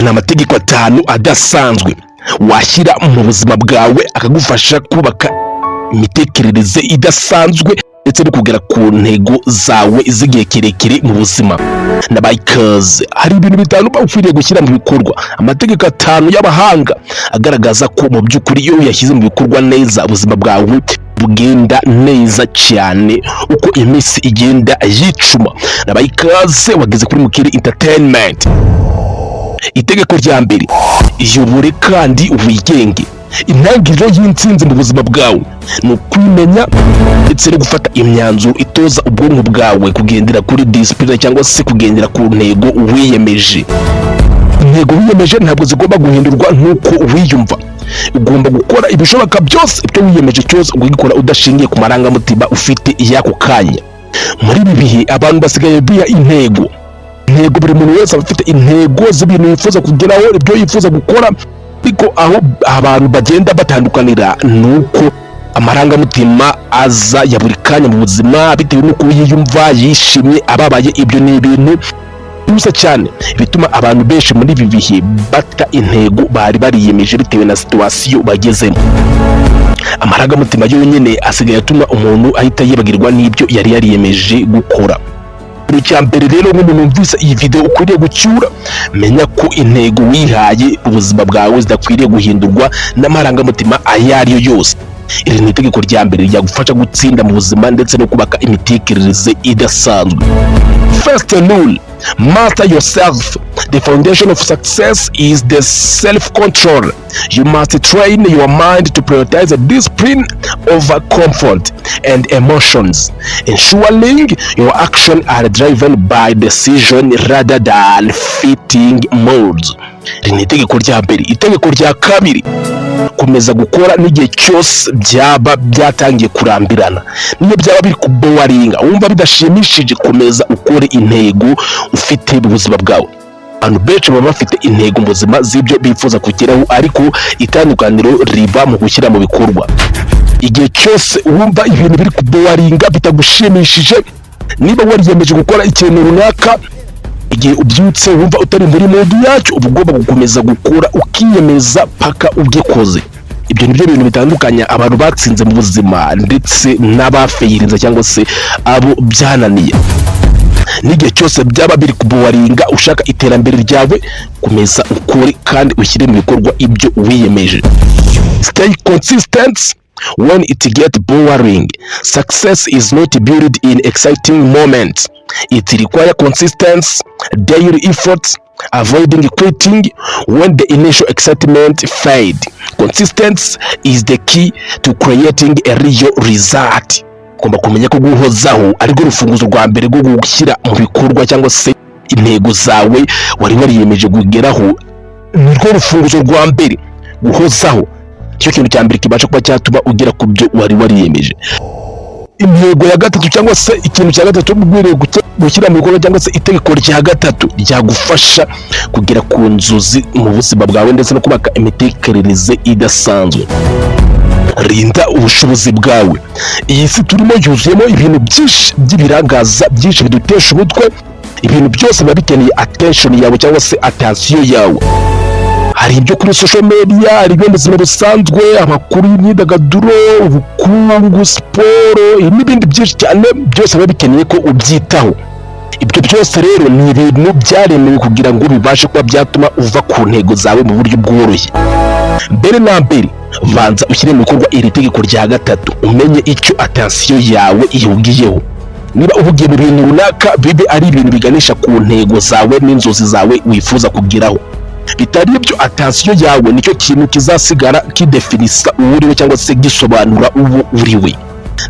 ni amategeko 5 adasanzwe washyira mu buzima bwawe akagufasha kubaka imitekerereze idasanzwe ndetse no kugera ku ntego zawe z'igihe kirekire mu buzima. Na bikers hari ibintu bitanu ukwiriye gushyira mu bikorwa. Amategeko 5 y'abahanga agaragaza ko mu by'ukuri iyo yashyize mu bikorwa neza ubuzima bwawe bugenda neza cyane uko iminsi igenda yicuma. Na bikers wageze kuri Mukiri Entertainment. Itegeko rya mbere, iyobore kandi wigenge. Intangiriro y'intsinzi mu buzima bwawe ni ukwimenya ndetse no gufata imyanzuro itoza ubwonko bwawe kugendera kuri discipline cyangwa se kugendera ku ntego wiyemeje. Intego wiyemeje ntabwo zigomba guhindurwa nk'uko wiyumva. Ugomba gukora ibishoboka byose ibyo wiyemeje cyose ugikora udashingiye ku marangamutima ufite y'ako kanya. Muri ibi bihe abantu basigaye biha intego. Buri muntu wese afite intego z'ibintu yifuza kugeraho, ibyo yifuza gukora, ariko aho abantu bagenda batandukanira nuko amarangamutima aza ya buri kanya mu buzima bitewe n'uko yiyumva yishimye ababaye. Ibyo ni ibintu birusa cyane bituma abantu benshi muri ibi bihe bata intego bari bariyemeje bitewe na situation bagezemo. Amarangamutima yonyine asigaye atuma umuntu ahita yibagirwa n'ibyo yari yariyemeje gukora. Icya mbere rero nk'umuntu wumvise iyi video ukwiriye gucyura, menya ko intego wihaye ubuzima bwawe zidakwiriye guhindurwa n'amarangamutima ayo ari yo yose. Iri ni itegeko rya mbere ryagufasha gutsinda mu buzima ndetse no kubaka imitekerereze idasanzwe. First rule, master yourself. The foundation of success is the self-control. You must train your mind to prioritize discipline over comfort and emotions, ensuring your actions are driven by decision rather than fitting modes. Iri ni itegeko rya mbere. Itegeko rya kabiri, komeza gukora n'igihe cyose byaba byatangiye kurambirana, niyo byaba biri kubowaringa wumva bidashimishije, komeza ukore intego ufite mu buzima bwawe. Abantu benshi baba bafite intego mu buzima z'ibyo bifuza kugeraho, ariko itandukaniro riba mu gushyira mu bikorwa. Igihe cyose wumva ibintu biri kubowaringa bitagushimishije, niba wariyemeje gukora ikintu runaka, igihe ubyutse wumva utari muri modu yacyo, uba ugomba gukomeza gukora ukiyemeza paka ugikoze. Ibyo nibyo bintu bitandukanya abantu batsinze mu buzima ndetse n'abafeyirinze cyangwa se abo byananiye. N'igihe cyose byaba biri kubowaringa ushaka iterambere ryawe, komeza ukore kandi ushyire mu bikorwa ibyo wiyemeje. Stay consistent when it gets boring. Success is not built in exciting moments. It requires consistency, daily effort, avoiding quitting when the initial excitement fades. Consistency is the key to creating a real result. Ugomba kumenya ko guhozaho ariko rufunguzo rwa mbere rwo gushyira mu bikorwa cyangwa se intego zawe wari wariyemeje kugeraho. Nirwo rufunguzo rwa mbere, guhozaho. Cyo kintu cya mbere kibasha kuba cyatuma ugera ku byo wari wariyemeje. Intego ya gatatu cyangwa se ikintu cya gatatu ubwiriye gushyira mu bikorwa cyangwa se itegeko rya gatatu ryagufasha kugera ku nzozi mu buzima bwawe ndetse no kubaka imitekerereze idasanzwe. Rinda ubushobozi bwawe. Iyi si turimo yuzuyemo ibintu byinshi by'ibirangaza byinshi bidutesha umutwe. Ibintu byose biba bikeneye attention yawe cyangwa se attention yawe. Hari ibyo kuri social media, hari ibyo mu buzima busanzwe, amakuru y'imyidagaduro, ubukungu, siporo n'ibindi byinshi cyane, byose biba bikeneye ko ubyitaho. Ibyo byose rero ni ibintu byaremewe kugira ngo bibashe kuba byatuma uva ku ntego zawe mu buryo bworoshye. Mbere na mbere banza ushyire mu bikorwa iri tegeko rya gatatu, umenye icyo attention yawe ihugiyeho. Niba uhugiye mu bintu runaka, bibe ari ibintu biganisha ku ntego zawe n'inzozi zawe wifuza kugeraho. Bitari ibyo, attention yawe nicyo kintu kizasigara kidefinisa uriwe cyangwa se gisobanura uwo uriwe.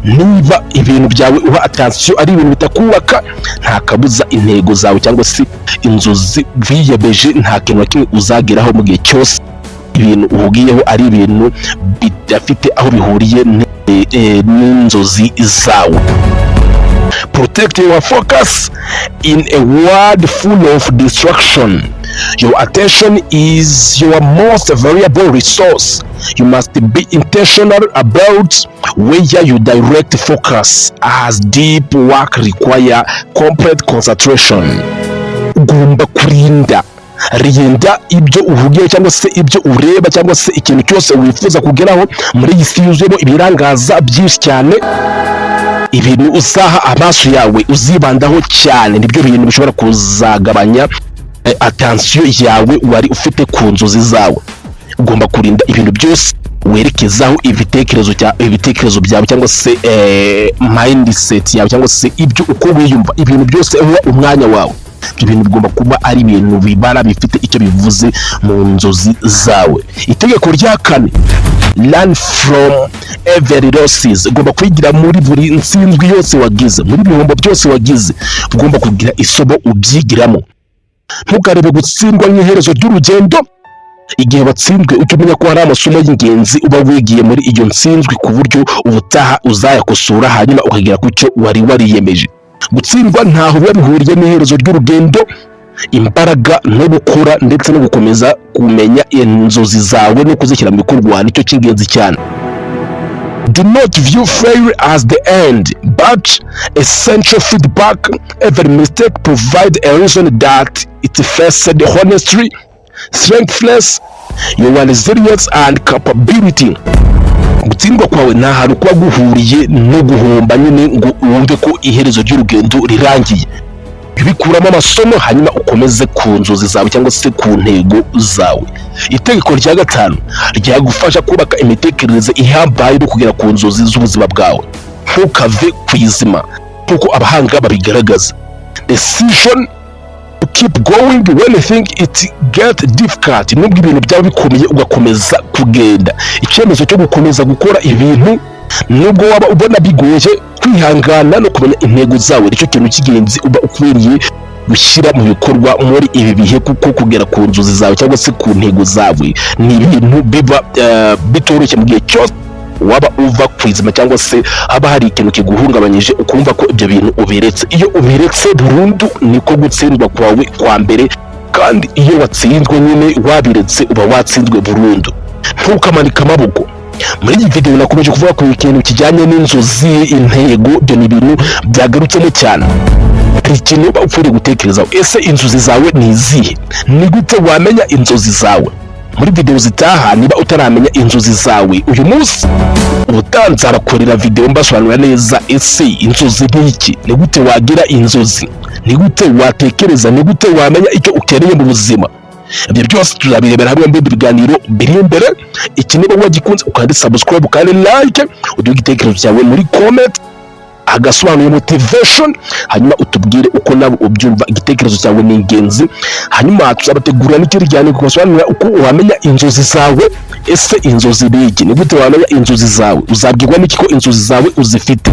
Niba ibintu byawe uha attention ari ibintu bitakubaka, nta kabuza intego zawe cyangwa se inzozi wiyemeje nta kintu kimwe uzageraho mu gihe cyose ibintu uhugiyeho ari ibintu bidafite aho bihuriye n'inzozi zawe. Protect your focus in a world full of distraction. Your attention is your most valuable resource. You must be intentional about where you direct focus, as deep work requires complete concentration. Ugomba kurinda ririnda ibyo uvugiye cyangwa se ibyo ureba cyangwa se ikintu cyose wifuza kugeraho muri iyi si yuzuyemo ibirangaza byinshi cyane. Ibintu uzaha amaso yawe uzibandaho cyane nibyo bintu bishobora kuzagabanya attention yawe wari ufite ku nzozi zawe. Ugomba kurinda ibintu byose werekezaho ibitekerezo byawe cyangwa se mindset yawe cyangwa se ibyo uko wiyumva, ibintu byose uha umwanya wawe. Ibyo bintu bigomba kuba ari ibintu bibara bifite icyo bivuze mu nzozi zawe. Itegeko rya 4, learn from every losses. Ugomba kwigira muri buri nsinzwi yose wagize, muri bihombo byose wagize, ugomba kugira isomo ubyigiramo. Ntukarebe gutsindwa nk'iherezo ry'urugendo. Igihe watsinzwe ujye umenya ko hari amasomo y'ingenzi uba wigiye muri iyo nsinzwi ku buryo ubutaha uzayakosora hanyuma ukagera ku cyo wari wariyemeje. Gutsindwa ntaho biba bihuriye n'iherezo ry'urugendo. Imbaraga no gukora ndetse no gukomeza kumenya inzozi zawe no kuzishyira mu bikorwa nicyo cy'ingenzi cyane. Do not view failure as the end, but essential feedback. Every mistake provides a reason that it faced honestly, strengthless your resilience and capability. Gutsindwa kwawe nta hantu kuba guhuriye no guhomba nyine ngo wumve ko iherezo ry'urugendo rirangiye. Bikuramo amasomo hanyuma ukomeze ku nzozi zawe cyangwa se ku ntego zawe. Itegeko rya 5 ryagufasha kubaka imitekerereze ihambaye no kugera ku nzozi z'ubuzima bwawe. Ntukave kwizima kuko abahanga babigaragaza. Decision to keep going when you think it get difficult. Nubwo ibintu byawe bikomeye ugakomeza kugenda. Icyemezo cyo gukomeza gukora ibintu nubwo waba ubona bigoye, kwihangana no kumenya intego zawe nicyo kintu cy'ingenzi uba ukwiriye gushyira mu bikorwa muri ibi bihe, kuko kugera ku nzozi zawe cyangwa se ku ntego zawe ni ibintu biba bitoroshye mu gihe cyose waba uva kwizima cyangwa se haba hari ikintu kiguhungabanyije ukumva ko ibyo bintu ubiretse. Iyo ubiretse burundu niko gutsindwa kwawe kwa mbere, kandi iyo watsinzwe nyine wabiretse uba watsinzwe burundu. Ntukamanike amaboko. Muri iyi video nakomeje kuvuga ku ikintu kijyanye n'inzozi, intego. Byo ni ibintu byagarutsemo cyane. Ikintu uba upfuriye gutekerezaho, ese inzozi zawe ni izihe? Ni gute wamenya inzozi zawe? Muri video zitaha niba utaramenya inzozi zawe uyu munsi nzarakorera video mbasobanurira neza ese inzozi ni iki, ni gute wagira inzozi, ni gute watekereza, ni gute wamenya icyo ukeneye mu buzima. Ibyo byose tuzabirebera hamwe mu biganiro biri imbere. Iki niba wagikunze ukandi subscribe kandi like, uduhe igitekerezo cyawe muri comment, agasobanuye motivation, hanyuma utubwire uko nabo ubyumva. Igitekerezo cyawe ni ingenzi. Hanyuma tuzabategurira n'ikindi kiganiro kubasobanurira uko wamenya inzozi zawe. Ese inzozi biki, ni gute wamenya inzozi zawe, uzabwirwa n'iki ko inzozi zawe uzifite.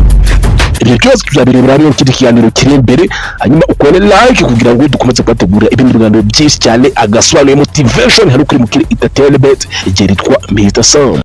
Ibyo byose tuzabirebera hamwe mu kindi kiganiro kiri imbere. Hanyuma ukore like kugira ngo dukomeze kubategurira ibindi biganiro byinshi cyane. Agasobanuye motivation hano kuri Mukiri Entertainment, igihe ritwa Mr. Sam.